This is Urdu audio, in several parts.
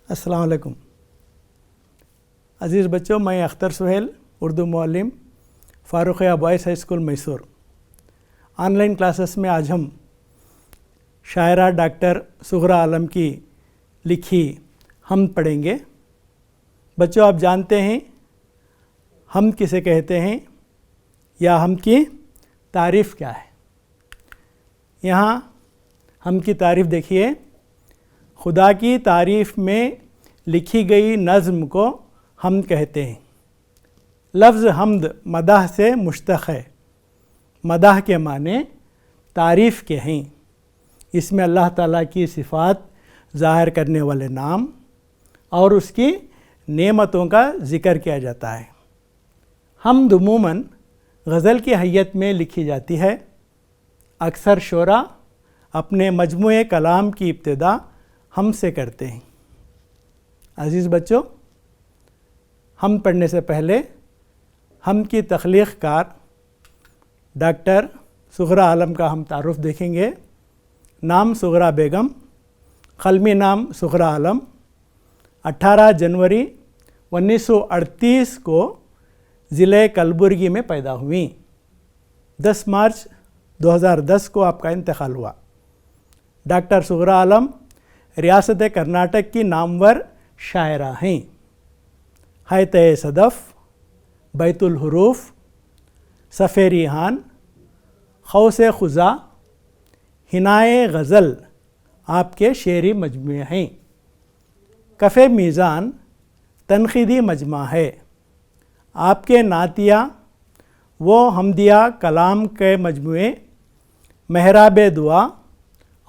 السلام علیکم عزیز بچوں، میں اختر سہیل، اردو معلم، Farooqia boys high school Mysore. On line classes میں آج ہم شاعرہ ڈاکٹر صغریٰ عالم کی لکھی حمد پڑھیں گے۔ بچوں، آپ جانتے ہیں حمد کسے کہتے ہیں یا حمد کی تعریف کیا ہے؟ یہاں حمد کی تعریف دیکھیے۔ خدا کی تعریف میں لکھی گئی نظم کو حمد کہتے ہیں۔ لفظ حمد مدح سے مشتق ہے۔ مدح کے معنی تعریف کے ہیں۔ اس میں اللہ تعالیٰ کی صفات ظاہر کرنے والے نام اور اس کی نعمتوں کا ذکر کیا جاتا ہے۔ حمد عموماً غزل کی حیت میں لکھی جاتی ہے۔ اکثر شعراء اپنے مجموعے کلام کی ابتدا حمد سے کرتے ہیں۔ عزیز بچوں، حمد پڑھنے سے پہلے حمد کی تخلیق کار ڈاکٹر صغریٰ عالم کا ہم تعارف دیکھیں گے۔ نام صغریٰ بیگم، قلمی نام صغریٰ عالم، 18 جنوری 1938 کو ضلع کلبرگی میں پیدا ہوئیں۔ 10 مارچ 2010 کو آپ کا انتقال ہوا۔ ڈاکٹر صغریٰ عالم ریاست کرناٹک کی نامور شاعرہ ہیں۔ حیطِ صدف، بیت الحروف، صف ریحان، قوس قزح، حنائے غزل آپ کے شعری مجموعے ہیں۔ کف میزان تنقیدی مجمع ہے۔ آپ کے نعتیہ و حمدیہ کلام کے مجموعے محراب دعا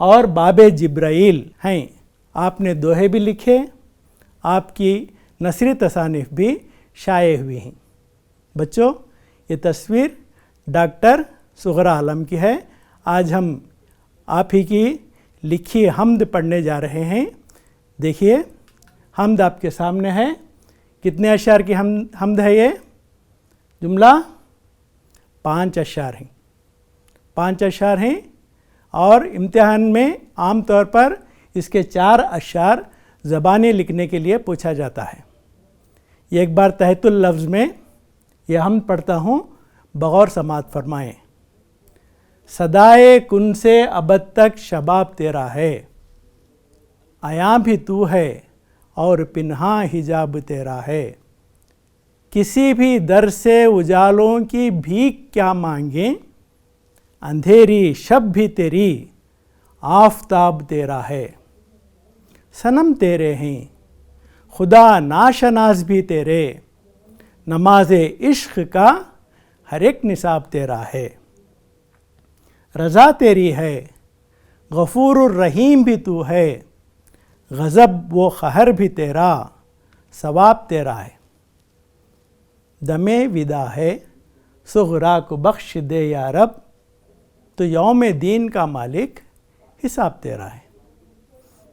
اور باب جبرائیل ہیں۔ آپ نے دوہے بھی لکھے۔ آپ کی نثری تصانیف بھی شائع ہوئی ہیں۔ بچوں، یہ تصویر ڈاکٹر صغریٰ عالم کی ہے۔ آج ہم آپ ہی کی لکھی حمد پڑھنے جا رہے ہیں۔ دیکھیے، حمد آپ کے سامنے ہے۔ کتنے اشعار کی حمد ہے یہ جملہ؟ 5 اشعار ہیں۔ 5 اشعار ہیں اور امتحان میں عام طور پر اس کے 4 اشعار زبانی لکھنے کے لیے پوچھا جاتا ہے۔ یہ ایک بار تحت اللفظ میں یہ حمد پڑھتا ہوں، بغور سماعت فرمائیں۔ صدائے کن سے ابد تک شباب تیرا ہے، عیاں بھی تو ہے اور پنہاں حجاب تیرا ہے۔ کسی بھی در سے اجالوں کی بھیک کیا مانگیں، اندھیری شب بھی تیری آفتاب تیرا ہے۔ صنم تیرے ہیں خدا ناشناس بھی تیرے، نماز عشق کا ہر ایک نصاب تیرا ہے۔ رضا تیری ہے غفور الرحیم بھی تو ہے، غضب و قہر بھی تیرا ثواب تیرا ہے۔ دم ودا ہے صغریٰ کو بخش دے یا رب، تو یوم دین کا مالک حساب تیرا ہے۔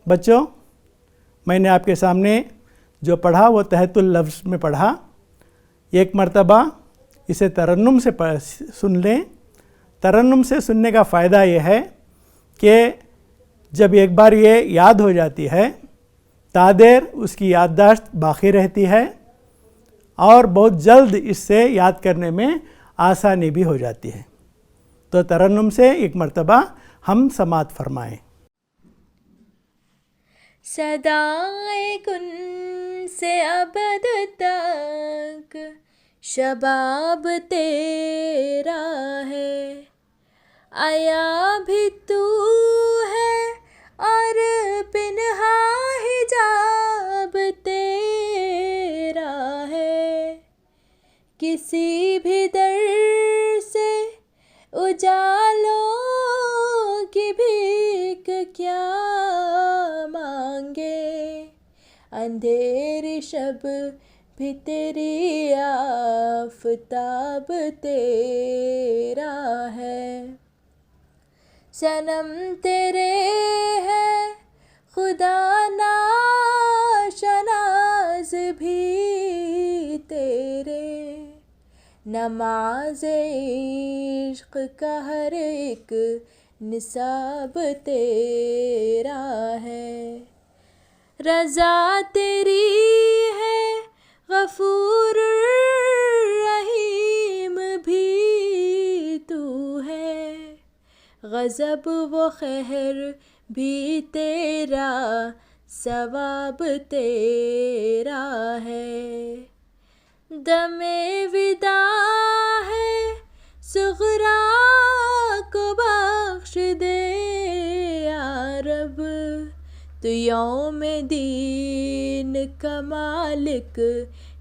بچوں، میں نے آپ کے سامنے جو پڑھا وہ تحت اللفظ میں پڑھا۔ ایک مرتبہ اسے ترنم سے سن لیں۔ ترنم سے سننے کا فائدہ یہ ہے کہ جب ایک بار یہ یاد ہو جاتی ہے تا دیر اس کی یادداشت باقی رہتی ہے اور بہت جلد اس سے یاد کرنے میں آسانی بھی ہو جاتی ہے۔ تو ترنم سے ایک مرتبہ ہم سماعت فرمائیں۔ صدائے کن سے ابد تک شباب تیرا ہے، عیاں بھی تو ہے اور پنہاں حجاب تیرا ہے۔ کسی بھی در سے اجالوں کی بھیک کیا مانگے، اندھیری شب بھی تیری آفتاب تیرا ہے۔ صنم تیرے ہے خدا ناشناس بھی تیرے، نماز عشق کا ہر ایک نصاب تیرا ہے۔ رضا تیری ہے غفور رحیم بھی تو ہے، غضب و قہر بھی تیرا، ثواب تیرا ہے، دم وداع ہے صغرا کو بخش دے یا رب، تو یوم دین کا مالک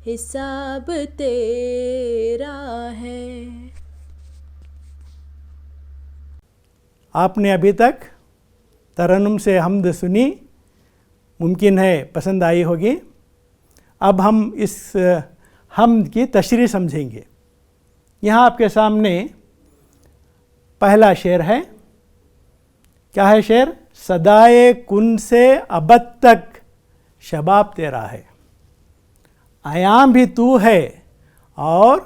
حساب تیرا ہے۔ آپ نے ابھی تک ترنم سے حمد سنی، ممکن ہے پسند آئی ہوگی۔ اب ہم اس حمد کی تشریح سمجھیں گے۔ یہاں آپ کے سامنے پہلا شعر ہے۔ کیا ہے شعر؟ صدائے کن سے ابد تک شباب تیرا ہے، عیاں بھی تو ہے اور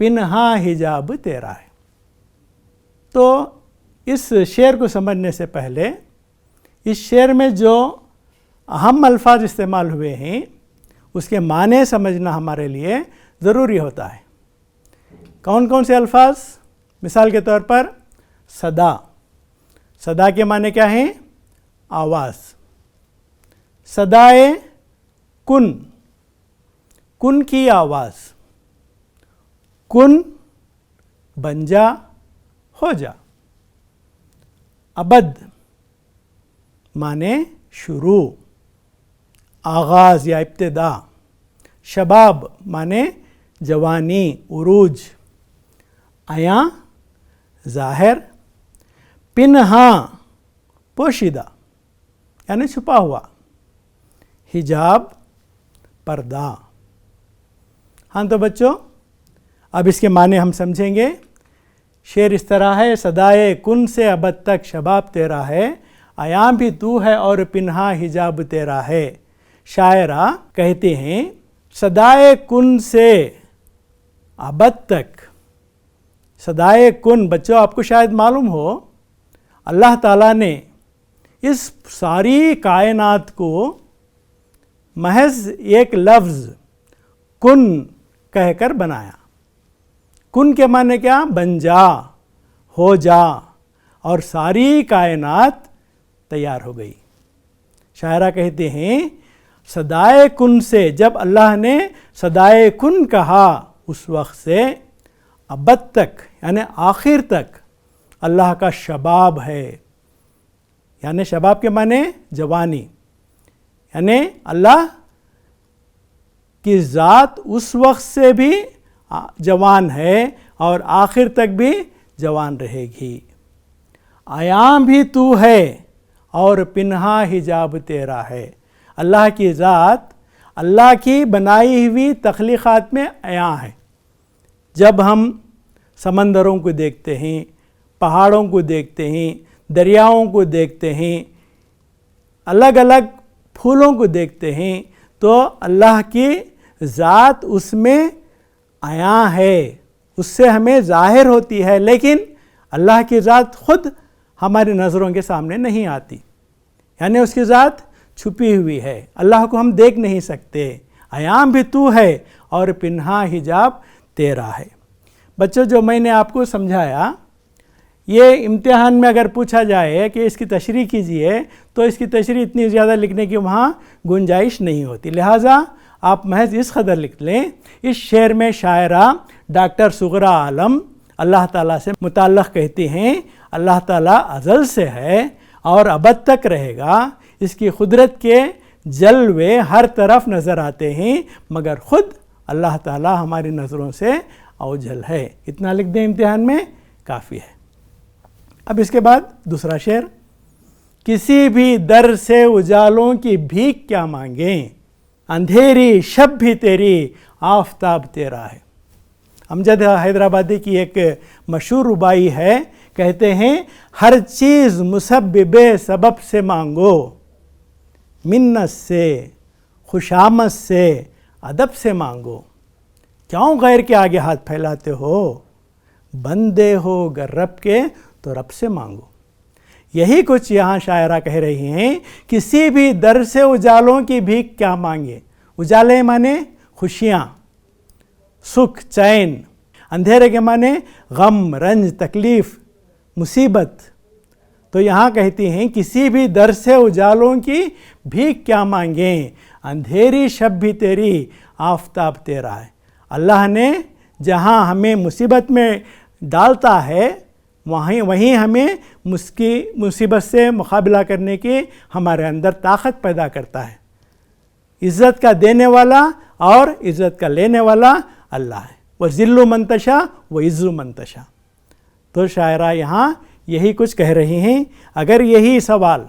پنہاں حجاب تیرا ہے۔ تو اس شعر کو سمجھنے سے پہلے اس شعر میں جو اہم الفاظ استعمال ہوئے ہیں اس کے معنی سمجھنا ہمارے لیے ضروری ہوتا ہے۔ کون کون سے الفاظ؟ مثال کے طور پر صدا، صدا کے معنی کیا ہیں؟ آواز۔ صدائے کن، کن کی آواز، کن بن جا، ہو جا۔ ابد معنی شروع، آغاز یا ابتدا۔ شباب معنی جوانی، عروج۔ عیاں ظاہر، پنہاں پوشیدہ یعنی چھپا ہوا، حجاب پردہ۔ ہاں تو بچوں اب اس کے معنی ہم سمجھیں گے۔ شعر اس طرح ہے، صدائے کن سے ابد تک شباب تیرا ہے، عیاں بھی تو ہے اور پنہاں حجاب تیرا ہے۔ شاعرہ کہتے ہیں صدائے کن سے ابد تک۔ صدائے کن بچوں آپ کو شاید معلوم ہو، اللہ تعالیٰ نے اس ساری کائنات کو محض ایک لفظ کن کہہ کر بنایا۔ کن کے معنی کیا؟ بن جا، ہو جا، اور ساری کائنات تیار ہو گئی۔ شاعرہ کہتے ہیں صدائے کن سے، جب اللہ نے صدائے کن کہا اس وقت سے ابد تک یعنی آخر تک اللہ کا شباب ہے، یعنی شباب کے معنی جوانی، یعنی اللہ کی ذات اس وقت سے بھی جوان ہے اور آخر تک بھی جوان رہے گی۔ عیاں بھی تو ہے اور پنہاں حجاب تیرا ہے۔ اللہ کی ذات اللہ کی بنائی ہوئی تخلیقات میں عیاں ہے۔ جب ہم سمندروں کو دیکھتے ہیں، پہاڑوں کو دیکھتے ہیں، دریاؤں کو دیکھتے ہیں، الگ الگ پھولوں کو دیکھتے ہیں، تو اللہ کی ذات اس میں عیاں ہے، اس سے ہمیں ظاہر ہوتی ہے، لیکن اللہ کی ذات خود ہماری نظروں کے سامنے نہیں آتی، یعنی اس کی ذات چھپی ہوئی ہے، اللہ کو ہم دیکھ نہیں سکتے۔ عیاں بھی تو ہے اور پنہاں حجاب تیرا ہے۔ بچوں جو میں نے آپ کو سمجھایا، یہ امتحان میں اگر پوچھا جائے کہ اس کی تشریح کیجئے تو اس کی تشریح اتنی زیادہ لکھنے کی وہاں گنجائش نہیں ہوتی، لہٰذا آپ محض اس قدر لکھ لیں۔ اس شعر میں شاعرہ ڈاکٹر صغرا عالم اللہ تعالیٰ سے متعلق کہتی ہیں اللہ تعالیٰ ازل سے ہے اور ابد تک رہے گا، اس کی قدرت کے جلوے ہر طرف نظر آتے ہیں مگر خود اللہ تعالیٰ ہماری نظروں سے اوجھل ہے۔ اتنا لکھ دیں امتحان میں کافی ہے۔ اب اس کے بعد دوسرا شعر، کسی بھی در سے اجالوں کی بھیک کیا مانگیں، اندھیری شب بھی تیری آفتاب تیرا ہے۔ امجد حیدرآبادی کی ایک مشہور ربائی ہے، کہتے ہیں ہر چیز مسبب سبب سے مانگو، منت سے خوشامد سے ادب سے مانگو، کیوں غیر کے آگے ہاتھ پھیلاتے ہو، بندے ہو گر رب کے تو رب سے مانگو۔ یہی کچھ یہاں شاعرہ کہہ رہی ہیں، کسی بھی در سے اجالوں کی بھیک کیا مانگے. اجالے مانے خوشیاں، سکھ، چین. اندھیرے کے معنی غم، رنج، تکلیف، مصیبت. تو یہاں کہتی ہیں کسی بھی در سے اجالوں کی بھیک کیا مانگیں، اندھیری شب بھی تیری، آفتاب تیرا ہے. اللہ نے جہاں ہمیں مصیبت میں ڈالتا ہے وہیں ہمیں مصیبت سے مقابلہ کرنے کی ہمارے اندر طاقت پیدا کرتا ہے. عزت کا دینے والا اور عزت کا لینے والا اللہ ہے. وَذِلُّ مَن تَشَاءُ وَعِزُّ مَن تَشَاءُ. تو شاعرہ یہاں یہی کچھ کہہ رہی ہیں. اگر یہی سوال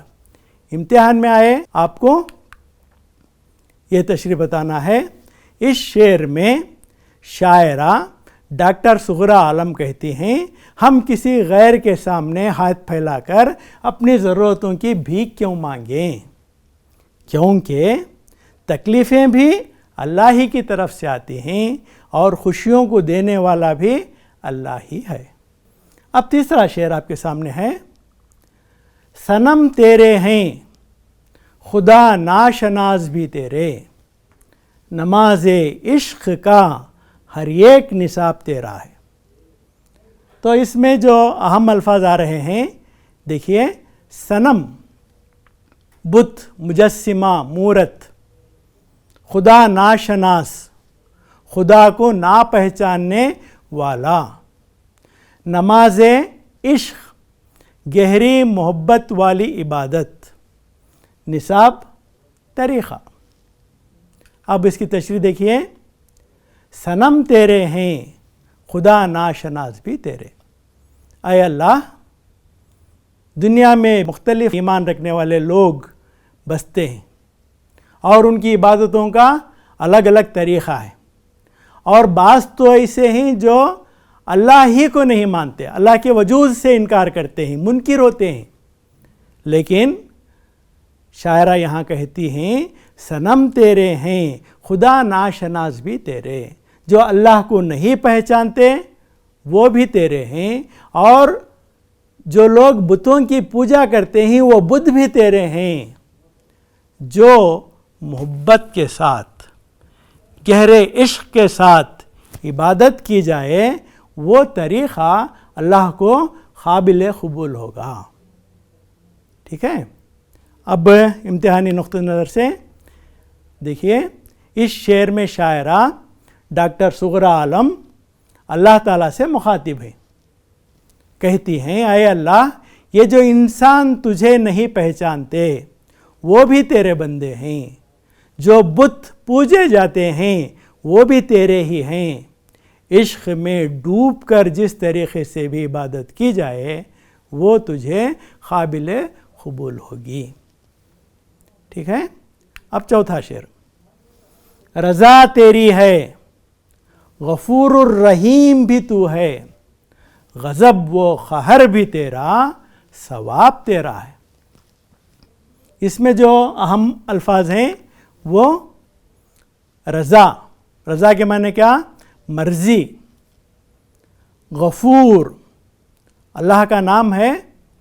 امتحان میں آئے آپ کو یہ تشریح بتانا ہے. اس شعر میں شاعرہ ڈاکٹر صغریٰ عالم کہتی ہیں ہم کسی غیر کے سامنے ہاتھ پھیلا کر اپنی ضرورتوں کی بھیک کیوں مانگیں، کیونکہ تکلیفیں بھی اللہ ہی کی طرف سے آتی ہیں اور خوشیوں کو دینے والا بھی اللہ ہی ہے. اب تیسرا شعر آپ کے سامنے ہے. صنم تیرے ہیں خدا ناشناس بھی تیرے، نماز عشق کا ہر ایک نصاب تیرا ہے. تو اس میں جو اہم الفاظ آ رہے ہیں دیکھیے. صنم بت، مجسمہ، مورت. خدا ناشناس خدا کو نا پہچاننے والا. نماز عشق گہری محبت والی عبادت. نصاب طریقہ. اب اس کی تشریح دیکھیے. صنم تیرے ہیں خدا ناشناس بھی تیرے. اے اللہ، دنیا میں مختلف ایمان رکھنے والے لوگ بستے ہیں اور ان کی عبادتوں کا الگ الگ طریقہ ہے، اور بعض تو ایسے ہیں جو اللہ ہی کو نہیں مانتے، اللہ کے وجود سے انکار کرتے ہیں، منکر ہوتے ہیں. لیکن شاعرہ یہاں کہتی ہیں صنم تیرے ہیں خدا ناشناس بھی تیرے. جو اللہ کو نہیں پہچانتے وہ بھی تیرے ہیں، اور جو لوگ بتوں کی پوجا کرتے ہیں وہ بت بھی تیرے ہیں. جو محبت کے ساتھ، گہرے عشق کے ساتھ عبادت کی جائے وہ طریقہ اللہ کو قابل قبول ہوگا. ٹھیک ہے. اب امتحانی نقطہ نظر سے دیکھیے. اس شعر میں شاعرہ ڈاکٹر صغریٰ عالم اللہ تعالیٰ سے مخاطب ہے. کہتی ہیں اے اللہ، یہ جو انسان تجھے نہیں پہچانتے وہ بھی تیرے بندے ہیں، جو بت پوجے جاتے ہیں وہ بھی تیرے ہی ہیں. عشق میں ڈوب کر جس طریقے سے بھی عبادت کی جائے وہ تجھے قابل قبول ہوگی. ٹھیک ہے. اب چوتھا شعر. رضا تیری ہے غفور الرحیم بھی تو ہے، غضب و قہر بھی تیرا، ثواب تیرا ہے. اس میں جو اہم الفاظ ہیں وہ رضا. رضا کے معنی کیا؟ مرضی. غفور اللہ کا نام ہے،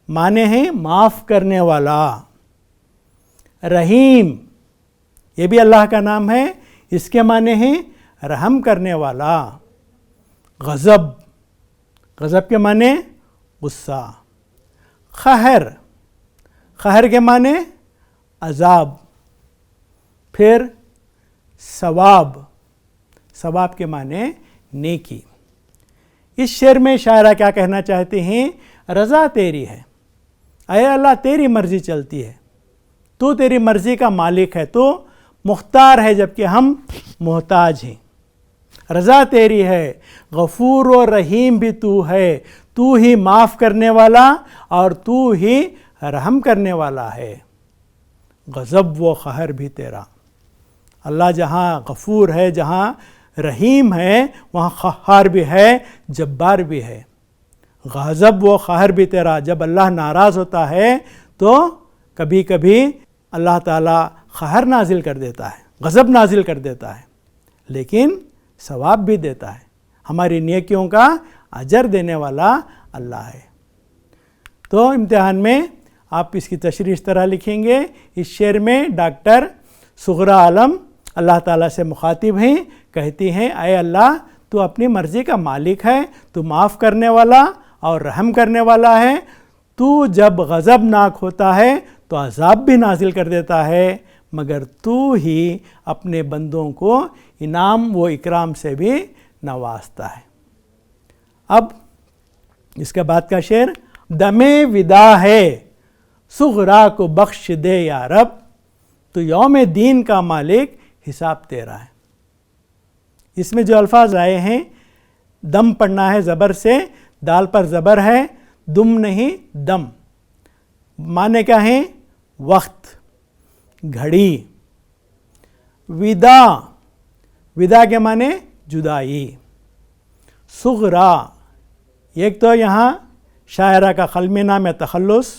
معنی ہیں معاف کرنے والا. رحیم یہ بھی اللہ کا نام ہے، اس کے معنی ہیں رحم کرنے والا. غضب، غضب کے معنی غصہ. قہر، قہر کے معنی عذاب. پھر ثواب، ثواب کے معنی نیکی. اس شعر میں شاعرہ کیا کہنا چاہتے ہیں؟ رضا تیری ہے، اے اللہ تیری مرضی چلتی ہے، تو تیری مرضی کا مالک ہے، تو مختار ہے جبکہ ہم محتاج ہیں. رضا تیری ہے، غفور و رحیم بھی تو ہے، تو ہی معاف کرنے والا اور تو ہی رحم کرنے والا ہے. غضب و قہر بھی تیرا. اللہ جہاں غفور ہے، جہاں رحیم ہے، وہاں قہار بھی ہے، جبار بھی ہے. غضب و قہر بھی تیرا. جب اللہ ناراض ہوتا ہے تو کبھی کبھی اللہ تعالیٰ قہر نازل کر دیتا ہے، غضب نازل کر دیتا ہے، لیکن ثواب بھی دیتا ہے. ہماری نیکیوں کا اجر دینے والا اللہ ہے. تو امتحان میں آپ اس کی تشریح اس طرح لکھیں گے. اس شعر میں ڈاکٹر صغرا عالم اللہ تعالیٰ سے مخاطب ہیں، کہتی ہیں اے اللہ تو اپنی مرضی کا مالک ہے، تو معاف کرنے والا اور رحم کرنے والا ہے. تو جب غضب ناک ہوتا ہے تو عذاب بھی نازل کر دیتا ہے، مگر تو ہی اپنے بندوں کو انعام و اکرام سے بھی نوازتا ہے. اب اس کے بعد کا شعر، دم ودا ہے صغرا کو بخش دے یا رب، تو یوم دین کا مالک حساب تیرا ہے. اس میں جو الفاظ آئے ہیں، دم پڑھنا ہے زبر سے، دال پر زبر ہے، دم نہیں دم. معنی کیا ہیں؟ وقت، گھڑی. ودا، ودا کے معنی جدائی. صغرا، ایک تو یہاں شاعرہ کا قلمی نام ہے تخلص،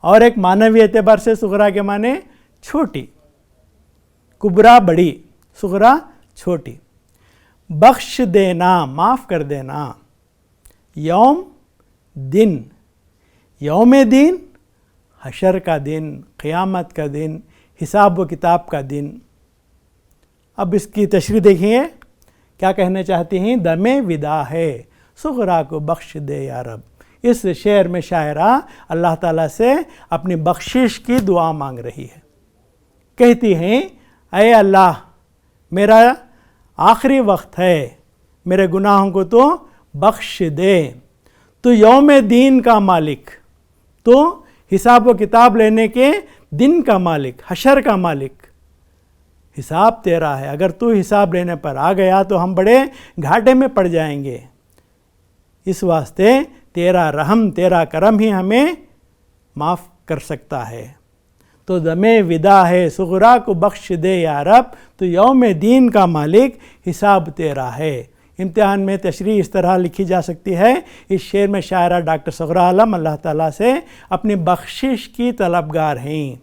اور ایک معنوی اعتبار سے صغرا کے معنی چھوٹی. کبرا بڑی، صغرا چھوٹی. بخش دینا، معاف کر دینا. یوم دن، یوم دن حشر کا دن، قیامت کا دن، حساب و کتاب کا دن. اب اس کی تشریح دیکھیے کیا کہنا چاہتی ہیں، دم ودا ہے صغرا کو بخش دے یا رب. اس شعر میں شاعرہ اللہ تعالیٰ سے اپنی بخشش کی دعا مانگ رہی ہے. کہتی ہیں اے اللہ میرا آخری وقت ہے، میرے گناہوں کو تو بخش دے. تو یوم دین کا مالک، تو حساب و کتاب لینے کے دن کا مالک، حشر کا مالک. حساب تیرا ہے، اگر تو حساب لینے پر آ گیا تو ہم بڑے گھاٹے میں پڑ جائیں گے. اس واسطے تیرا رحم، تیرا کرم ہی ہمیں معاف کر سکتا ہے. تو دم ودا ہے صغرا کو بخش دے یا رب، تو یوم دین کا مالک حساب تیرا ہے. امتحان میں تشریح اس طرح لکھی جا سکتی ہے. اس شعر میں شاعرہ ڈاکٹر صغرا عالم اللہ تعالیٰ سے اپنی بخشش کی طلبگار ہیں.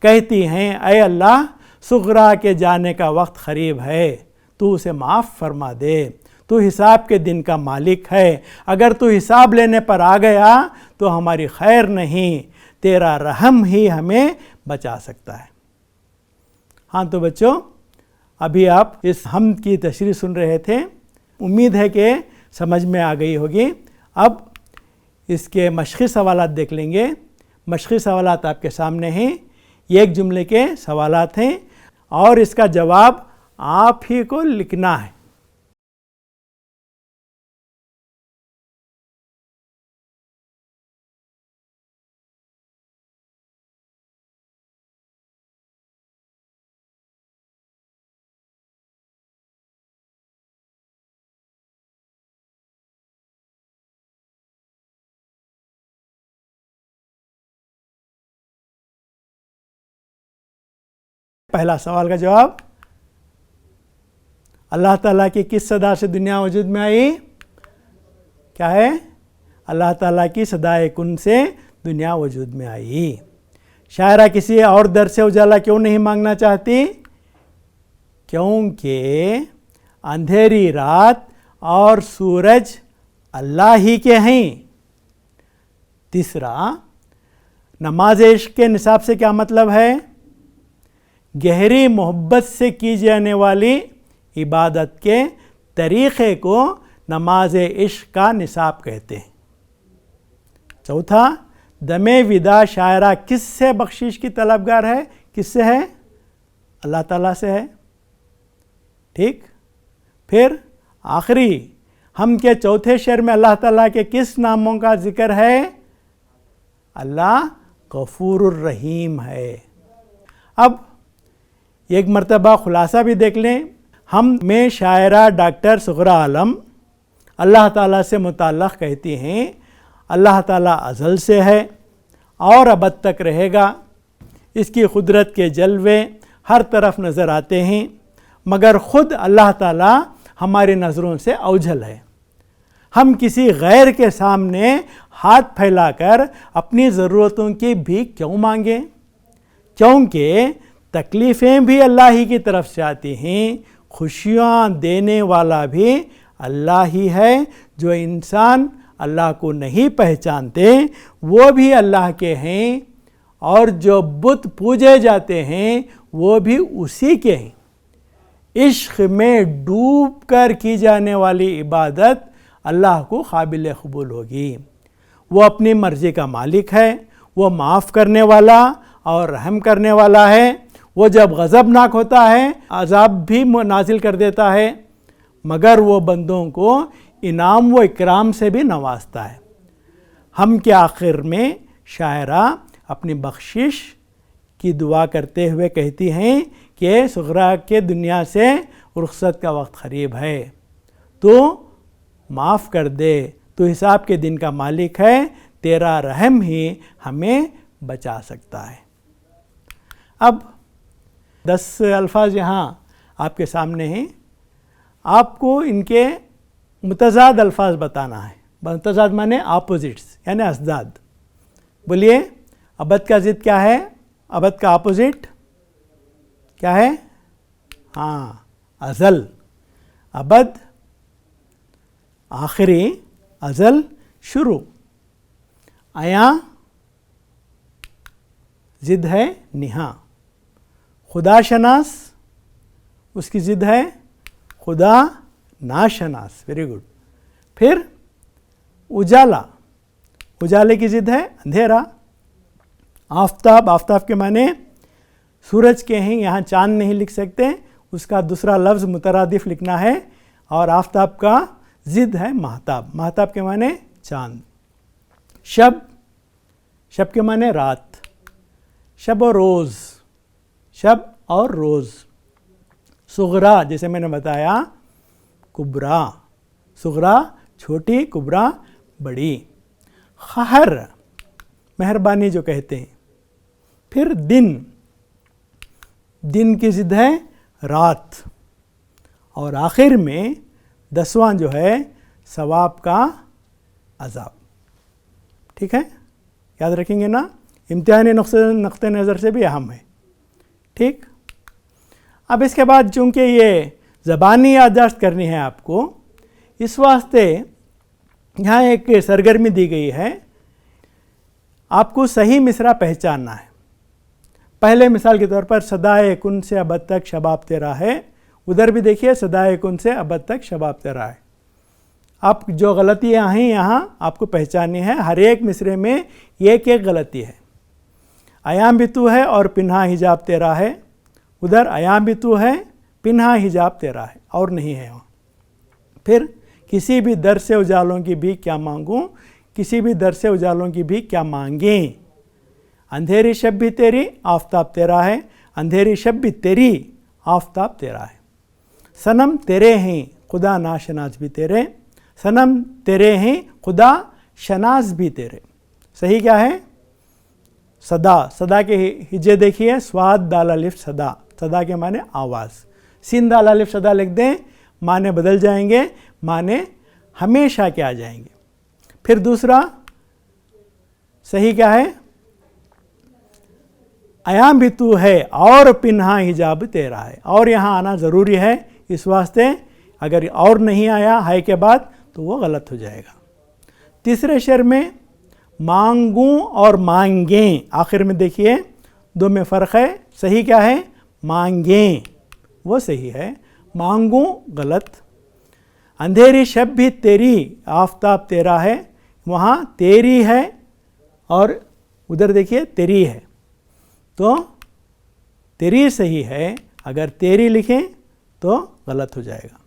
کہتی ہیں اے اللہ صغرا کے جانے کا وقت قریب ہے، تو اسے معاف فرما دے. تو حساب کے دن کا مالک ہے، اگر تو حساب لینے پر آ گیا تو ہماری خیر نہیں، تیرا رحم ہی ہمیں بچا سکتا ہے. ہاں تو بچوں، ابھی آپ اس حمد کی تشریح سن رہے تھے، امید ہے کہ سمجھ میں آ گئی ہوگی. اب اس کے مشقی سوالات دیکھ لیں گے. مشقی سوالات آپ کے سامنے ہیں، ایک جملے کے سوالات ہیں اور اس کا جواب آپ ہی کو لکھنا ہے. پہلا سوال کا جواب، اللہ تعالیٰ کی کس صدا سے دنیا وجود میں آئی؟ کیا ہے؟ اللہ تعالیٰ کی صدائے کن سے دنیا وجود میں آئی. شاعرہ کسی اور در سے اجالا کیوں نہیں مانگنا چاہتی؟ کیونکہ اندھیری رات اور سورج اللہ ہی کے ہیں. تیسرا، نماز عشق کے نصاب سے کیا مطلب ہے؟ گہری محبت سے کی جانے والی عبادت کے طریقے کو نماز عشق کا نصاب کہتے ہیں. چوتھا، دم ودا شاعرہ کس سے بخشش کی طلبگار ہے؟ کس سے ہے؟ اللہ تعالیٰ سے ہے. ٹھیک. پھر آخری، ہم کے چوتھے شعر میں اللہ تعالیٰ کے کس ناموں کا ذکر ہے؟ اللہ غفور الرحیم ہے. اب ایک مرتبہ خلاصہ بھی دیکھ لیں. ہم میں شاعرہ ڈاکٹر صغرا عالم اللہ تعالیٰ سے متعلق کہتی ہیں اللہ تعالیٰ ازل سے ہے اور ابد تک رہے گا. اس کی قدرت کے جلوے ہر طرف نظر آتے ہیں، مگر خود اللہ تعالیٰ ہماری نظروں سے اوجھل ہے. ہم کسی غیر کے سامنے ہاتھ پھیلا کر اپنی ضرورتوں کی بھیک کیوں مانگیں؟ کیونکہ تکلیفیں بھی اللہ ہی کی طرف سے آتی ہیں، خوشیاں دینے والا بھی اللہ ہی ہے. جو انسان اللہ کو نہیں پہچانتے وہ بھی اللہ کے ہیں، اور جو بت پوجے جاتے ہیں وہ بھی اسی کے ہیں۔ عشق میں ڈوب کر کی جانے والی عبادت اللہ کو قابل قبول ہوگی۔ وہ اپنی مرضی کا مالک ہے، وہ معاف کرنے والا اور رحم کرنے والا ہے۔ وہ جب غضبناک ہوتا ہے عذاب بھی نازل کر دیتا ہے، مگر وہ بندوں کو انعام و اکرام سے بھی نوازتا ہے۔ ہم کے آخر میں شاعرہ اپنی بخشش کی دعا کرتے ہوئے کہتی ہیں کہ صغرا کے دنیا سے رخصت کا وقت قریب ہے، تو معاف کر دے، تو حساب کے دن کا مالک ہے، تیرا رحم ہی ہمیں بچا سکتا ہے۔ اب 10 الفاظ یہاں آپ کے سامنے ہیں، آپ کو ان کے متضاد الفاظ بتانا ہے۔ متضاد معنی اپوزٹس، یعنی اضداد۔ بولیے ابد کا ضد کیا ہے؟ ابد کا اپوزٹ کیا ہے؟ ازل۔ ابد آخری، ازل شروع۔ آیا ضد ہے نہا۔ خدا شناس اس کی ضد ہے خدا ناشناس۔ Very good. پھر اجالا، اجالے کی ضد ہے اندھیرا۔ آفتاب، آفتاب کے معنی سورج کے ہیں، یہاں چاند نہیں لکھ سکتے، اس کا دوسرا لفظ مترادف لکھنا ہے، اور آفتاب کا ضد ہے مہتاب۔ مہتاب کے معنی چاند۔ شب، شب کے معنی رات۔ شب اور روز، شب اور روز۔ صغرا جیسے میں نے بتایا کبرا، صغرا چھوٹی، کبرا بڑی۔ قہر مہربانی جو کہتے ہیں۔ پھر دن، دن کی ضد ہے رات، اور آخر میں 10واں جو ہے ثواب کا عذاب۔ ٹھیک ہے، یاد رکھیں گے نا، امتحانی نقطہ نظر سے بھی اہم ہے۔ ٹھیک، اب اس کے بعد چونکہ یہ زبانی یادداشت کرنی ہے آپ کو، اس واسطے یہاں ایک سرگرمی دی گئی ہے، آپ کو صحیح مصرع پہچاننا ہے۔ پہلے مثال کے طور پر صدائے کن سے ابد تک شباب تیرا ہے، ادھر بھی دیکھیے صدائے کن سے ابد تک شباب تیرا ہے۔ آپ جو غلطیاں ہیں یہاں آپ کو پہچاننی ہے، ہر ایک مصرعے میں ایک ایک غلطی ہے۔ ایام بھی تو ہے اور پنہا حجاب تیرا ہے، ادھر ایام بھی تو ہے، پنہا حجاب تیرا ہے، اور نہیں ہے وہاں۔ پھر کسی بھی در سے اجالوں کی بھی کیا مانگوں، کسی بھی در سے اجالوں کی بھی کیا مانگیں۔ اندھیری شب بھی تیری آفتاب تیرا ہے، اندھیری شب بھی تیری آفتاب تیرا ہے۔ صنم تیرے ہیں خدا ناشناس بھی تیرے، صنم تیرے ہیں خدا شناس بھی تیرے۔ صحیح کیا ہے؟ صدا، صدا کے ہجے دیکھیے، سواد دال الف صدا، صدا کے معنی آواز۔ سین دال الف صدا لکھ دیں، معنی بدل جائیں گے، معنی ہمیشہ کے آ جائیں گے۔ پھر دوسرا صحیح کیا ہے؟ ایام بھی تو ہے اور پنہا حجاب تیرا ہے، اور یہاں آنا ضروری ہے، اس واسطے اگر اور نہیں آیا ہے کے بعد تو وہ غلط ہو جائے گا۔ تیسرے شعر میں مانگوں اور مانگیں، آخر میں دیکھیے دو میں فرق ہے۔ صحیح کیا ہے؟ مانگیں، وہ صحیح ہے، مانگوں غلط۔ اندھیری شب بھی تیری آفتاب تیرا ہے، وہاں تیری ہے اور ادھر دیکھیے تیری ہے، تو تیری صحیح ہے، اگر تیری لکھیں تو غلط ہو جائے گا۔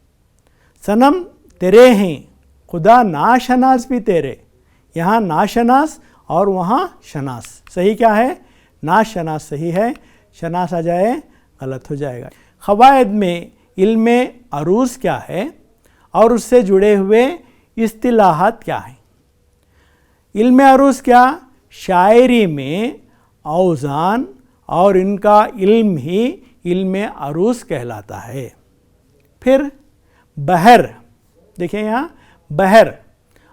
صنم تیرے ہیں خدا ناشناس بھی تیرے، یہاں ناشناس اور وہاں شناس۔ صحیح کیا ہے؟ ناشناس صحیح ہے، شناس آ جائے غلط ہو جائے گا۔ قواعد میں علم عروض کیا ہے اور اس سے جڑے ہوئے اصطلاحات کیا ہیں؟ علم عروض کیا؟ شاعری میں اوزان اور ان کا علم ہی علم عروض کہلاتا ہے۔ پھر بحر، دیکھیں یہاں بحر،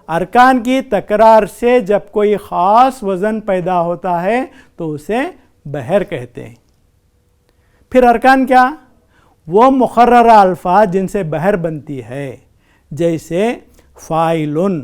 ارکان کی تکرار سے جب کوئی خاص وزن پیدا ہوتا ہے تو اسے بحر کہتے ہیں۔ پھر ارکان کیا؟ وہ مقررہ الفاظ جن سے بحر بنتی ہے، جیسے فاعلن،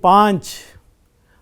5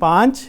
5